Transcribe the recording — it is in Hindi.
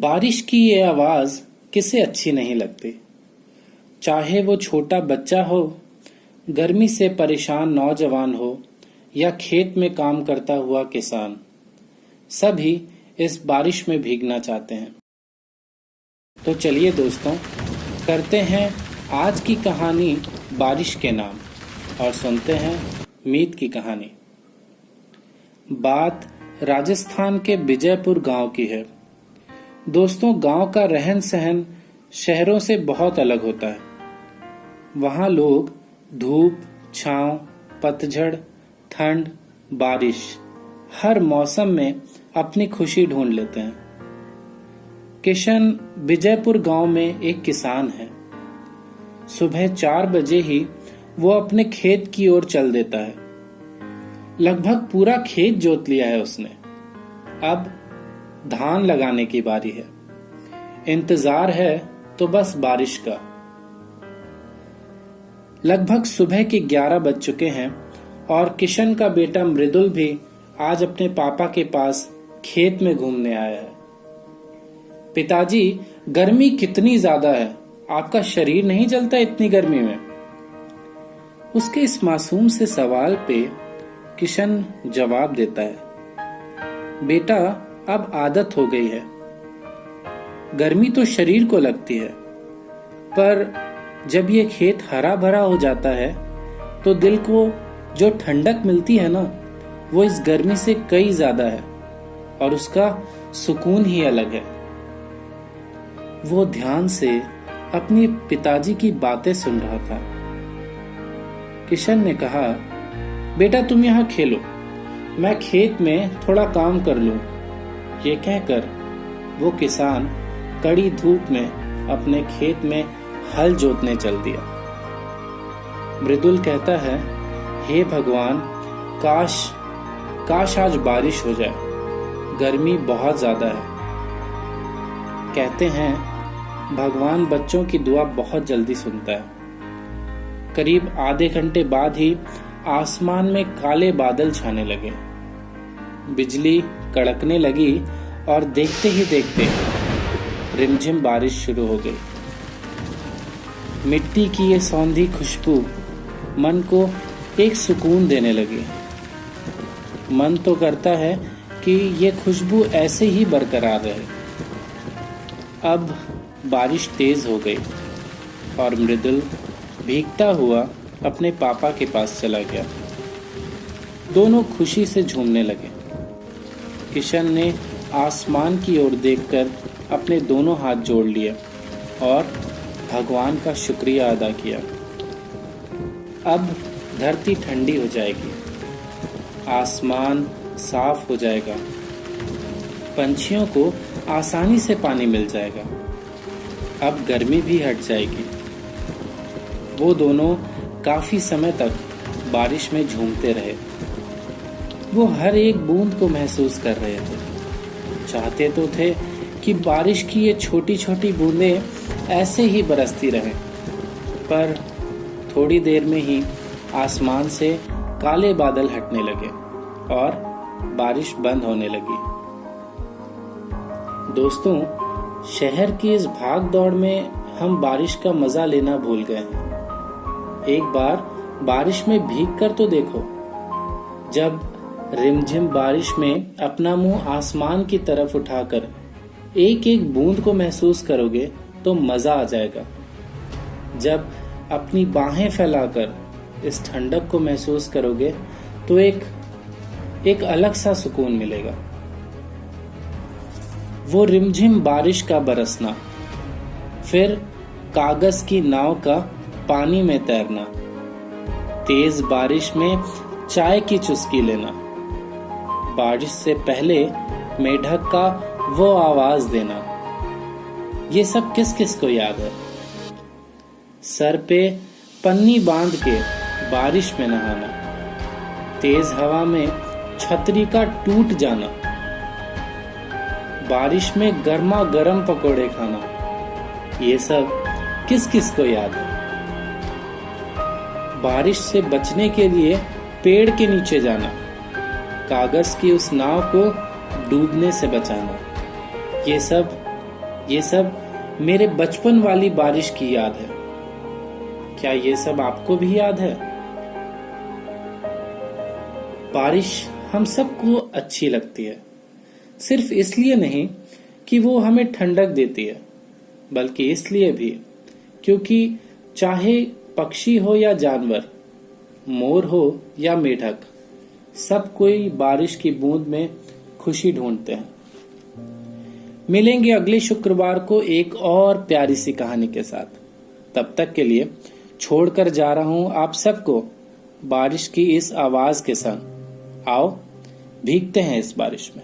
बारिश की ये आवाज किसे अच्छी नहीं लगती। चाहे वो छोटा बच्चा हो, गर्मी से परेशान नौजवान हो या खेत में काम करता हुआ किसान, सभी इस बारिश में भीगना चाहते हैं। तो चलिए दोस्तों, करते हैं आज की कहानी बारिश के नाम और सुनते हैं मीत की कहानी। बात राजस्थान के विजयपुर गांव की है। दोस्तों, गांव का रहन सहन शहरों से बहुत अलग होता है। वहां लोग धूप, छांव, पतझड़, ठंड, बारिश, हर मौसम में अपनी खुशी ढूंढ लेते हैं। किशन विजयपुर गांव में एक किसान है। सुबह 4 बजे ही वो अपने खेत की ओर चल देता है। लगभग पूरा खेत जोत लिया है उसने। अब धान लगाने की बारी है। इंतजार है तो बस बारिश का। लगभग सुबह के 11 बज चुके हैं और किशन का बेटा मृदुल भी आज अपने पापा के पास खेत में घूमने आया है। पिताजी, गर्मी कितनी ज्यादा है, आपका शरीर नहीं जलता इतनी गर्मी में? उसके इस मासूम से सवाल पे किशन जवाब देता है, बेटा, अब आदत हो गई है। गर्मी तो शरीर को लगती है, पर जब ये खेत हरा भरा हो जाता है तो दिल को जो ठंडक मिलती है ना, वो इस गर्मी से कई ज्यादा है और उसका सुकून ही अलग है। वो ध्यान से अपने पिताजी की बातें सुन रहा था। किशन ने कहा, बेटा तुम यहाँ खेलो, मैं खेत में थोड़ा काम कर लूं। ये कहकर वो किसान कड़ी धूप में अपने खेत में हल जोतने चल दिया। मृदुल कहता है, हे भगवान, काश आज बारिश हो जाए, गर्मी बहुत ज्यादा है। कहते हैं भगवान बच्चों की दुआ बहुत जल्दी सुनता है। करीब आधे घंटे बाद ही आसमान में काले बादल छाने लगे, बिजली कड़कने लगी और देखते ही देखते रिमझिम बारिश शुरू हो गई। मिट्टी की ये सौंधी खुशबू मन को एक सुकून देने लगी। मन तो करता है कि ये खुशबू ऐसे ही बरकरार रहे। अब बारिश तेज हो गई और मृदुल भीगता हुआ अपने पापा के पास चला गया। दोनों खुशी से झूमने लगे। किशन ने आसमान की ओर देखकर अपने दोनों हाथ जोड़ लिए और भगवान का शुक्रिया अदा किया। अब धरती ठंडी हो जाएगी, आसमान साफ हो जाएगा, पंछियों को आसानी से पानी मिल जाएगा। अब गर्मी भी हट जाएगी। वो दोनों काफी समय तक बारिश में झूमते रहे। वो हर एक बूंद को महसूस कर रहे थे। चाहते तो थे कि बारिश की ये छोटी छोटी बूंदें ऐसे ही बरसती रहें, पर थोड़ी देर में ही आसमान से काले बादल हटने लगे और बारिश बंद होने लगी। दोस्तों, शहर की इस भाग दौड़ में हम बारिश का मजा लेना भूल गए हैं। एक बार बारिश में भीग कर तो देखो। जब रिमझिम बारिश में अपना मुंह आसमान की तरफ उठाकर एक एक बूंद को महसूस करोगे तो मजा आ जाएगा। जब अपनी बाहें फैलाकर इस ठंडक को महसूस करोगे तो एक अलग सा सुकून मिलेगा। वो रिमझिम बारिश का बरसना, फिर कागज की नाव का पानी में तैरना, तेज बारिश में चाय की चुस्की लेना, बारिश से पहले मेढक का वो आवाज देना, ये सब किस किस को याद है? सर पे पन्नी बांध के बारिश में नहाना, तेज हवा में छतरी का टूट जाना, बारिश में गर्मा गर्म पकोड़े खाना, ये सब किस किस को याद है? बारिश से बचने के लिए पेड़ के नीचे जाना, कागज की उस नाव को डूबने से बचाना, ये सब ये सब मेरे बचपन वाली बारिश की याद है। क्या ये सब आपको भी याद है? बारिश हम सबको अच्छी लगती है, सिर्फ इसलिए नहीं कि वो हमें ठंडक देती है, बल्कि इसलिए भी क्योंकि चाहे पक्षी हो या जानवर, मोर हो या मेढक, सब कोई बारिश की बूंद में खुशी ढूंढते हैं। मिलेंगे अगले शुक्रवार को एक और प्यारी सी कहानी के साथ। तब तक के लिए छोड़कर जा रहा हूं आप सबको बारिश की इस आवाज के संग। आओ भीगते हैं इस बारिश में।